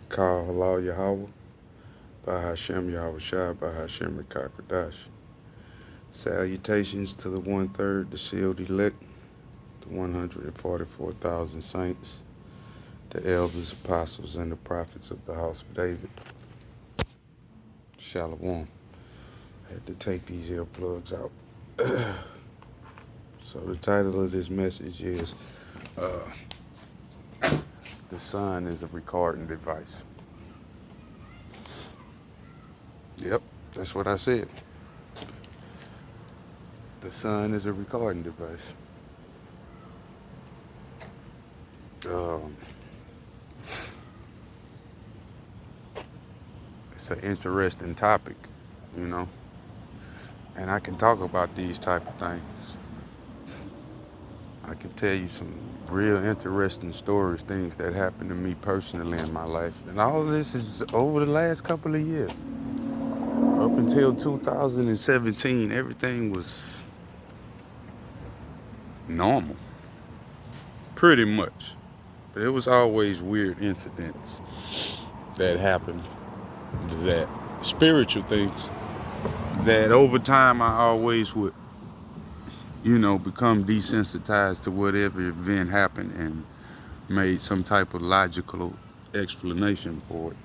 Call Allah YaHaWah Bahashem YaHaWa'shi. Salutations to the 1/3, the sealed elect, the 144,000 saints, the elders, apostles, and the prophets of the house of David. Shalom. I had to take these earplugs out. So the title of this message is The Sun is a Recording Device. Yep, that's what I said. The sun is a recording device. It's an interesting topic, and I can talk about these type of things. I can tell you some real interesting stories, things that happened to me personally in my life. And all of this is over the last couple of years. Up until 2017, everything was normal, pretty much. But it was always weird incidents that happened, that spiritual things, that over time I always would, become desensitized to whatever event happened and made some type of logical explanation for it.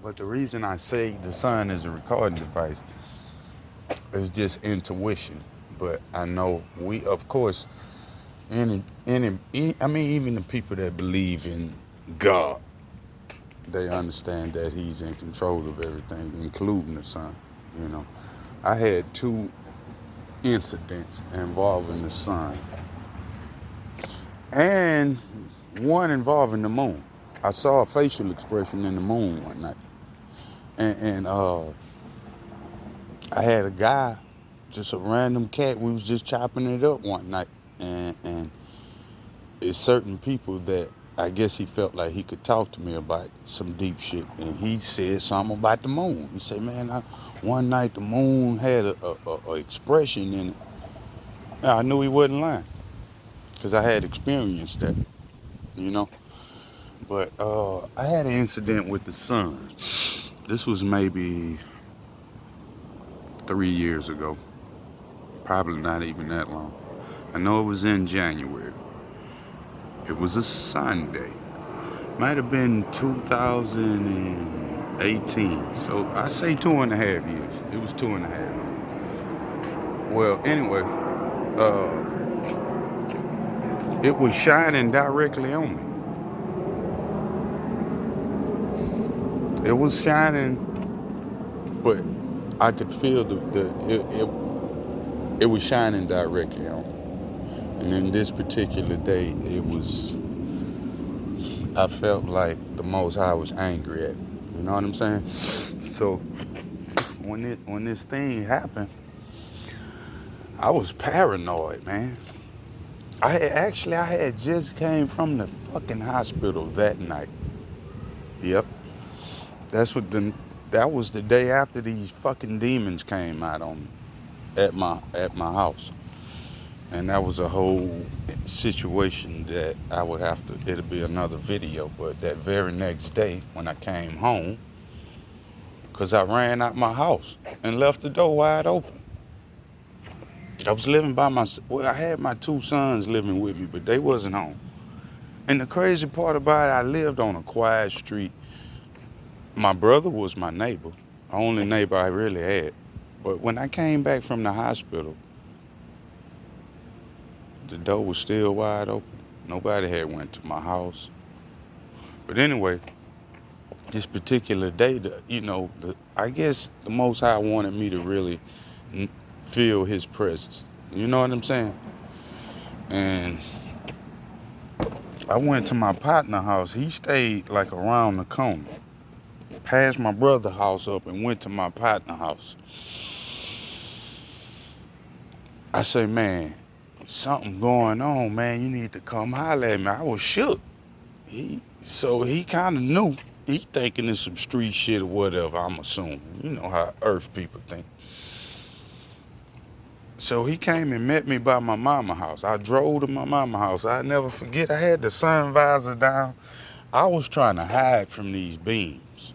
But the reason I say the sun is a recording device is just intuition. But I know we, of course, even the people that believe in God, they understand that He's in control of everything, including the sun. I had two incidents involving the sun and one involving the moon. I saw a facial expression in the moon one night, and I had a guy, just a random cat. We was just chopping it up one night, and it's certain people that I guess he felt like he could talk to me about some deep shit, and he said something about the moon. He said, "Man, one night the moon had a expression in it." I knew he wasn't lying, because I had experienced that. But I had an incident with the sun. This was maybe 3 years ago. Probably not even that long. I know it was in January. It was a Sunday. Might have been 2018. So I say 2.5 years. It was 2.5 years. Well, anyway, it was shining directly on me. It was shining, but I could feel it was shining directly on me. And in this particular day, I felt like the Most High was angry at me. You know what I'm saying? So when this thing happened, I was paranoid, man. I had just came from the fucking hospital that night. Yep. That was the day after these fucking demons came out on me at my house. And that was a whole situation that it'll be another video. But that very next day when I came home, because I ran out my house and left the door wide open. I was living by myself. Well, I had my two sons living with me, but they wasn't home. And the crazy part about it, I lived on a quiet street. My brother was my neighbor, the only neighbor I really had. But when I came back from the hospital, the door was still wide open. Nobody had went to my house. But anyway, this particular day, I guess the Most High wanted me to really feel His presence. You know what I'm saying? And I went to my partner's house. He stayed like around the corner. Passed my brother's house up and went to my partner's house. I say, "Man, something going on, man. You need to come holler at me." I was shook. So he kind of knew. He thinking it's some street shit or whatever, I'm assuming. You know how earth people think. So he came and met me by my mama house. I drove to my mama house. I never forget. I had the sun visor down. I was trying to hide from these beams.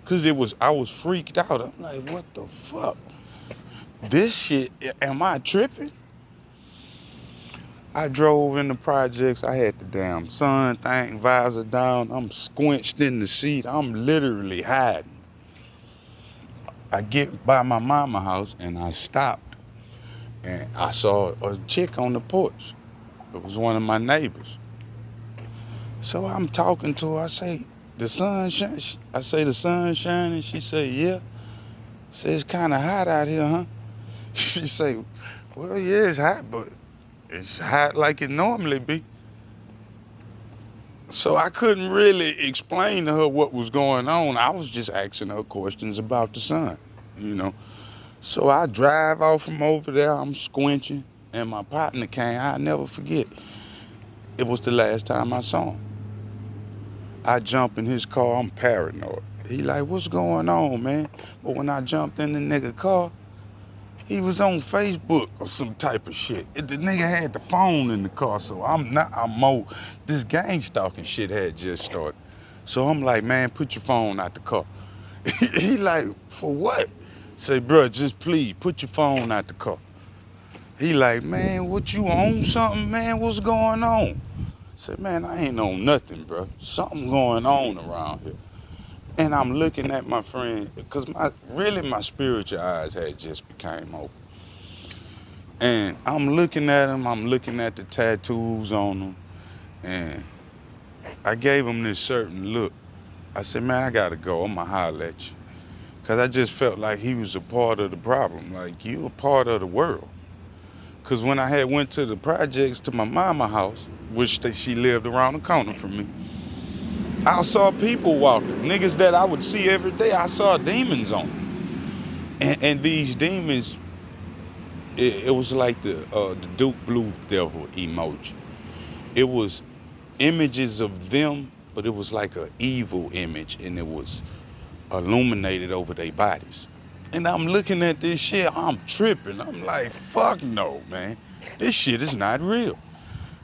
Cause I was freaked out. I'm like, what the fuck? This shit, am I tripping? I drove in the projects. I had the damn sun thing visor down. I'm squinched in the seat. I'm literally hiding. I get by my mama house and I stopped. And I saw a chick on the porch. It was one of my neighbors. So I'm talking to her. I say, the sun shine? I say, the sun shining? She say, yeah. I say, it's kind of hot out here, huh? She say, well, yeah, it's hot, but it's hot like it normally be. So I couldn't really explain to her what was going on. I was just asking her questions about the sun, you know. So I drive off from over there. I'm squinching, and my partner came. I'll never forget. It was the last time I saw him. I jump in his car. I'm paranoid. He like, what's going on, man? But when I jumped in the nigga car, he was on Facebook or some type of shit. The nigga had the phone in the car, so I'm more, this gang stalking shit had just started. So I'm like, man, put your phone out the car. He like, for what? Say, bro, just please, put your phone out the car. He like, man, what, you on something, man? What's going on? Say, man, I ain't on nothing, bro. Something going on around here. And I'm looking at my friend, because my spiritual eyes had just became open. And I'm looking at him, I'm looking at the tattoos on him, and I gave him this certain look. I said, man, I gotta go, I'ma holler at you. Because I just felt like he was a part of the problem, like you a part of the world. Because when I had went to the projects to my mama house, which she lived around the corner from me, I saw people walking, niggas that I would see every day. I saw demons on them. And these demons, it was like the Duke Blue Devil emoji. It was images of them, but it was like an evil image, and it was illuminated over their bodies. And I'm looking at this shit, I'm tripping. I'm like, fuck no, man. This shit is not real.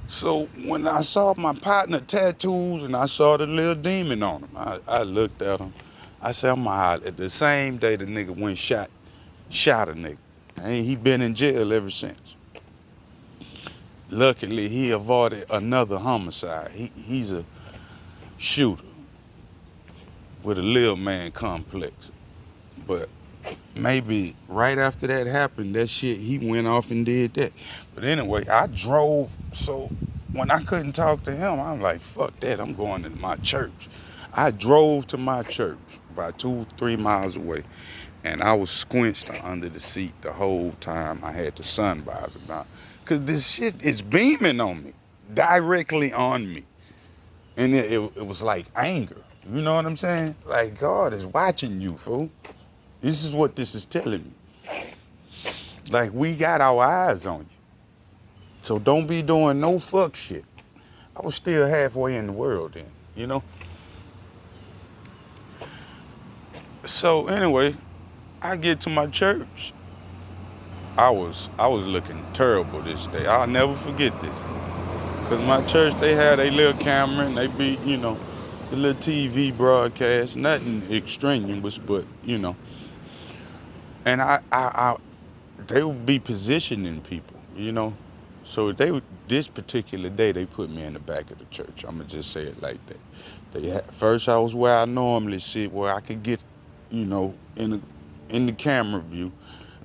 So when I saw my partner tattoos and I saw the little demon on him, I looked at him. I said, I'm gonna holler. At the same day the nigga went shot a nigga. And he been in jail ever since. Luckily, he avoided another homicide. He's a shooter with a little man complex. But maybe right after that happened, that shit, he went off and did that. But anyway, I drove, so when I couldn't talk to him, I'm like, fuck that, I'm going to my church. I drove to my church about 2-3 miles away, and I was squinched under the seat the whole time. I had the sun visor down. Because this shit is beaming on me, directly on me. And it was like anger, you know what I'm saying? Like, God is watching you, fool. This is what this is telling me. Like, we got our eyes on you. So don't be doing no fuck shit. I was still halfway in the world then, you know? So anyway, I get to my church. I was looking terrible this day. I'll never forget this. Because my church, they had a little camera and they be, you know, the little TV broadcast, nothing extraneous, but, you know. And they would be positioning people, you know. So this particular day, they put me in the back of the church. I'm gonna just say it like that. First, I was where I normally sit, where I could get, you know, in the camera view.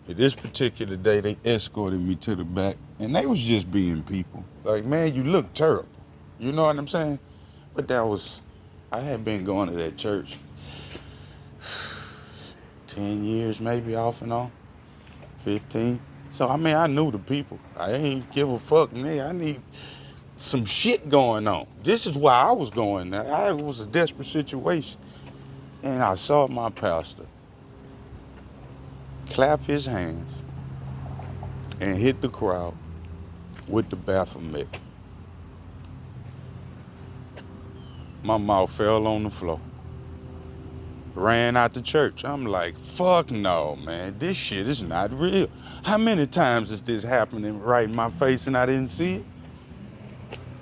And this particular day, they escorted me to the back, and they was just being people. Like, man, you look terrible. You know what I'm saying? But I had been going to that church 10 years maybe, off and on, 15. So, I mean, I knew the people. I ain't give a fuck, nigga. I need some shit going on. This is why I was going there. It was a desperate situation. And I saw my pastor clap his hands and hit the crowd with the Baphomet. My mouth fell on the floor. Ran out the church. I'm like, fuck no, man. This shit is not real. How many times is this happening right in my face and I didn't see it?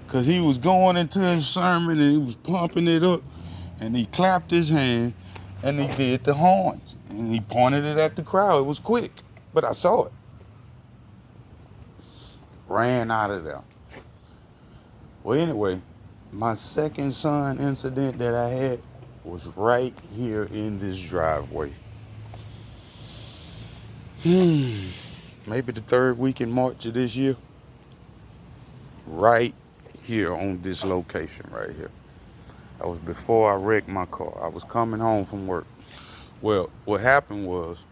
Because he was going into his sermon and he was pumping it up. And he clapped his hand and he did the horns. And he pointed it at the crowd. It was quick, but I saw it. Ran out of there. Well, anyway, my second son incident that I had was right here in this driveway. Maybe the third week in March of this year. Right here on this location right here. That was before I wrecked my car. I was coming home from work. Well, what happened was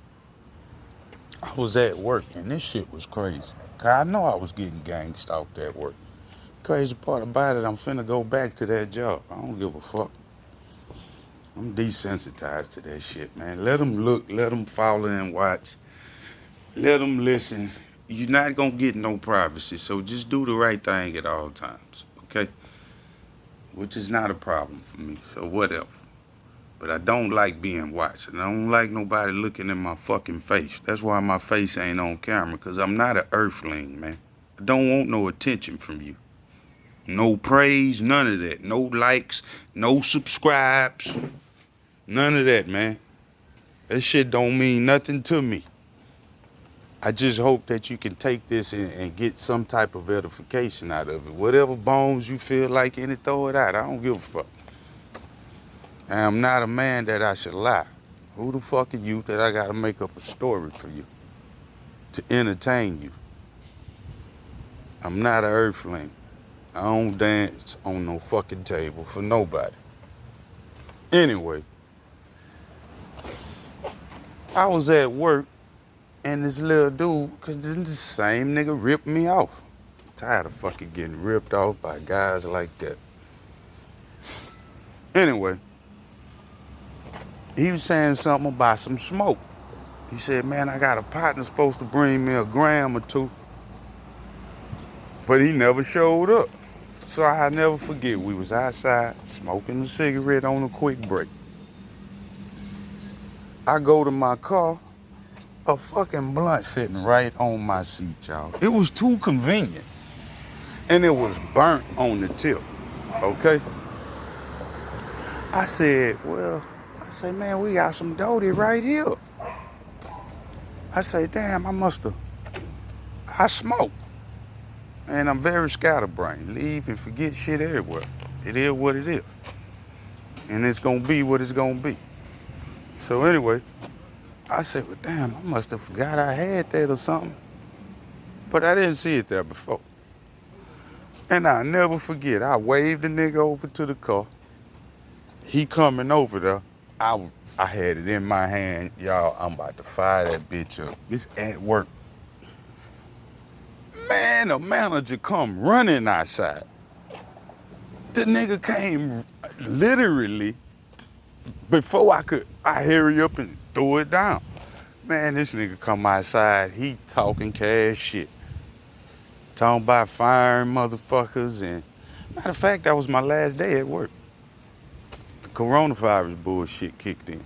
I was at work and this shit was crazy. Cause I know I was getting gang stalked at work. Crazy part about it, I'm finna go back to that job. I don't give a fuck. I'm desensitized to that shit, man. Let them look, let them follow and watch. Let them listen. You're not gonna get no privacy, so just do the right thing at all times, okay? Which is not a problem for me, so whatever. But I don't like being watched, and I don't like nobody looking in my fucking face. That's why my face ain't on camera, because I'm not an earthling, man. I don't want no attention from you. No praise, none of that. No likes, no subscribes, none of that, man. That shit don't mean nothing to me. I just hope that you can take this and get some type of edification out of it. Whatever bones you feel like in it, throw it out. I don't give a fuck. And I'm not a man that I should lie. Who the fuck are you that I gotta make up a story for you to entertain you? I'm not an earthling. I don't dance on no fucking table for nobody. Anyway, I was at work and this little dude, cause this the same nigga ripped me off. I'm tired of fucking getting ripped off by guys like that. Anyway, he was saying something about some smoke. He said, man, I got a partner supposed to bring me a gram or two. But he never showed up. So I'll never forget, we was outside smoking a cigarette on a quick break. I go to my car, a fucking blunt sitting right on my seat, y'all. It was too convenient. And it was burnt on the tip, okay? I said, man, we got some Doty right here. I say, damn, I smoke. And I'm very scatterbrained. Leave and forget shit everywhere. It is what it is. And it's gonna be what it's gonna be. So anyway, I said, well, damn, I must have forgot I had that or something. But I didn't see it there before. And I'll never forget, I waved the nigga over to the car. He coming over there. I had it in my hand. Y'all, I'm about to fire that bitch up. It's at work. Man, the manager come running outside. The nigga came literally before I hurry up and throw it down. Man, this nigga come outside, he talking cash shit. Talking about firing motherfuckers, and matter of fact, that was my last day at work. The coronavirus bullshit kicked in.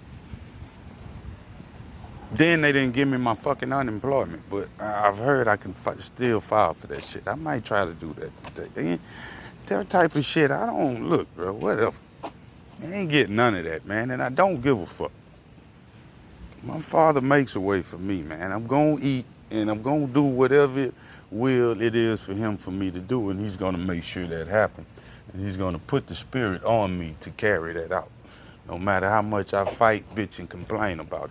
Then they didn't give me my fucking unemployment, but I've heard I can still file for that shit. I might try to do that today. That type of shit, I don't look, bro, whatever. I ain't getting none of that, man, and I don't give a fuck. My father makes a way for me, man. I'm gonna eat, and I'm gonna do whatever it is for him for me to do, and he's gonna make sure that happens. And he's gonna put the spirit on me to carry that out. No matter how much I fight, bitch, and complain about it.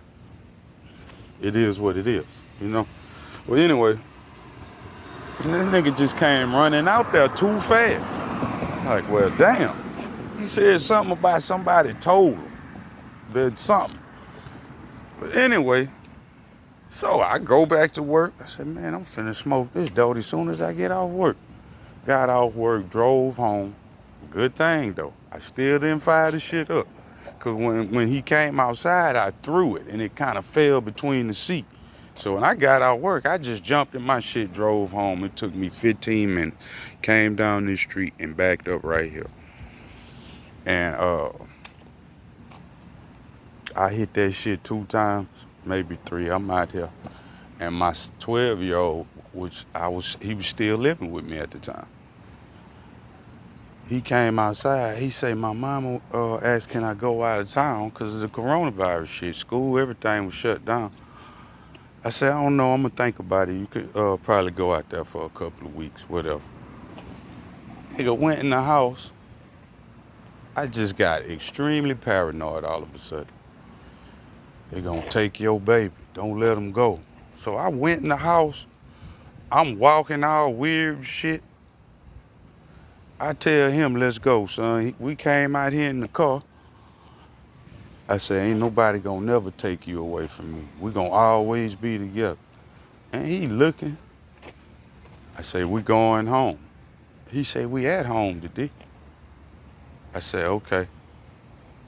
It is what it is, you know? Well, anyway, that nigga just came running out there too fast. Like, well, damn. He said something about somebody told him that something. But anyway, so I go back to work. I said, man, I'm finna smoke this Doty as soon as I get off work. Got off work, drove home. Good thing, though. I still didn't fire the shit up. Because when he came outside, I threw it, and it kind of fell between the seat. So when I got out of work, I just jumped in my shit, drove home. It took me 15 minutes. Came down this street and backed up right here. And I hit that shit 2 times, maybe 3. I'm out here. And my 12-year-old, he was still living with me at the time. He came outside. He say, my mama asked, can I go out of town because of the coronavirus shit. School, everything was shut down. I said, I don't know. I'm going to think about it. You could probably go out there for a couple of weeks, whatever. Nigga went in the house. I just got extremely paranoid all of a sudden. They going to take your baby. Don't let them go. So I went in the house. I'm walking all weird shit. I tell him, let's go, son. We came out here in the car. I said, ain't nobody gonna never take you away from me. We gonna always be together. And he looking. I say, we going home. He say, we at home today. I said, okay.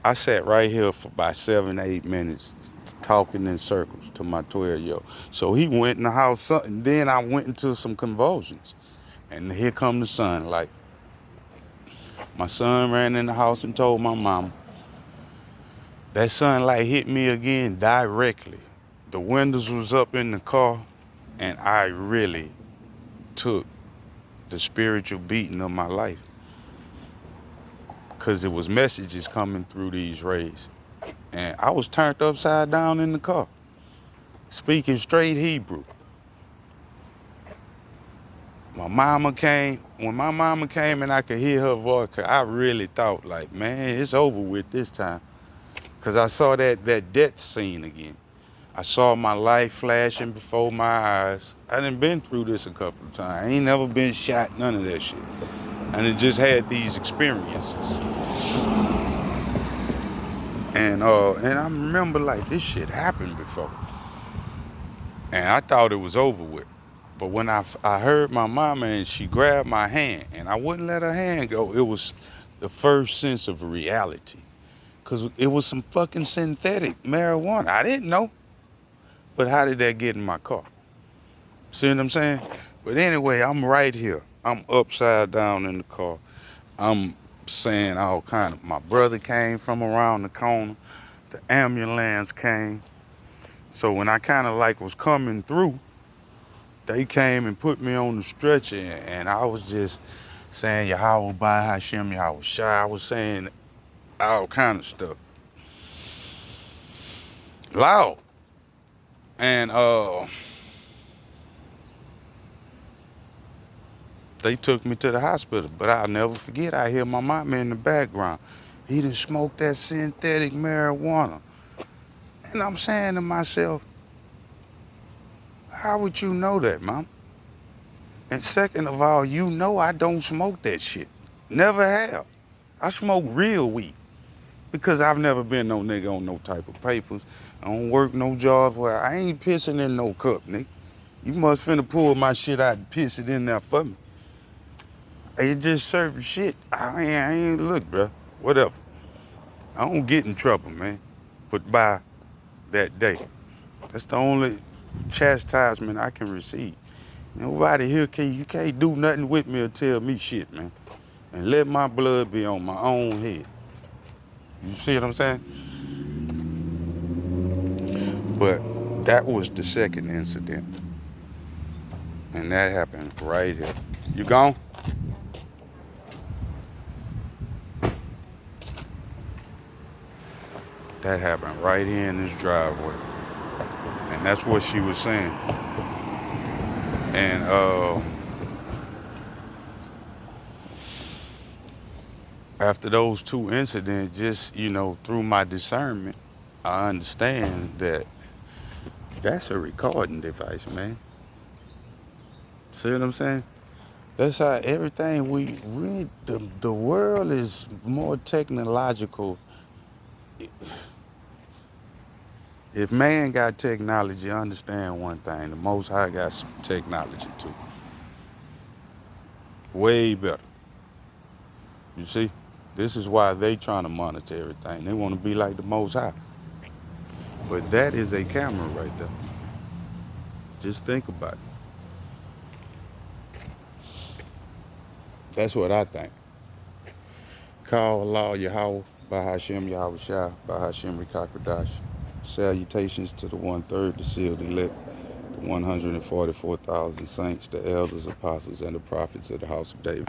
I sat right here for about 7, 8 minutes talking in circles to my 12-year-old. So he went in the house, and then I went into some convulsions. And here come the son. Like, my son ran in the house and told my mama. That sunlight hit me again directly. The windows was up in the car, and I really took the spiritual beating of my life. Because it was messages coming through these rays. And I was turned upside down in the car, speaking straight Hebrew. When my mama came and I could hear her voice, I really thought like, man, it's over with this time. Because I saw that death scene again. I saw my life flashing before my eyes. I done been through this a couple of times. I ain't never been shot, none of that shit. And it just had these experiences. And I remember like this shit happened before. And I thought it was over with. But when I heard my mama and she grabbed my hand and I wouldn't let her hand go, it was the first sense of reality. Because it was some fucking synthetic marijuana. I didn't know. But how did that get in my car? See what I'm saying? But anyway, I'm right here. I'm upside down in the car. I'm saying all kind of, my brother came from around the corner. The ambulance came. So when I kind of like was coming through, they came and put me on the stretcher and I was just saying YaHaWah Bahashem YaHaWa'shi. I was saying all kind of stuff. Loud. And they took me to the hospital, but I'll never forget, I hear my mama in the background. He done smoked that synthetic marijuana. And I'm saying to myself, how would you know that, Mom? And second of all, you know I don't smoke that shit. Never have. I smoke real weed because I've never been no nigga on no type of papers. I don't work no jobs where I ain't pissing in no cup, nigga. You must finna pull my shit out and piss it in there for me. It just serving shit. I ain't look, bro. Whatever. I don't get in trouble, man. But by that day, that's the only chastisement I can receive. Nobody here you can't do nothing with me or tell me shit, man. And let my blood be on my own head. You see what I'm saying? But that was the second incident. And that happened right here. You gone? That happened right here in this driveway. And that's what she was saying. And after those 2 incidents, just, through my discernment, I understand that that's a recording device, man. See what I'm saying? That's how everything we read, the world is more technological. If man got technology, understand one thing, the Most High got some technology too. Way better. You see? This is why they trying to monitor everything. They want to be like the Most High. But that is a camera right there. Just think about it. That's what I think. Call Allah YaHaWah Bahashem YaHaWa'shi, Bahashem Rikakradash. Salutations to the 1/3, the sealed elect, the 144,000 saints, the elders, apostles, and the prophets of the house of David.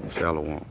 Shalom.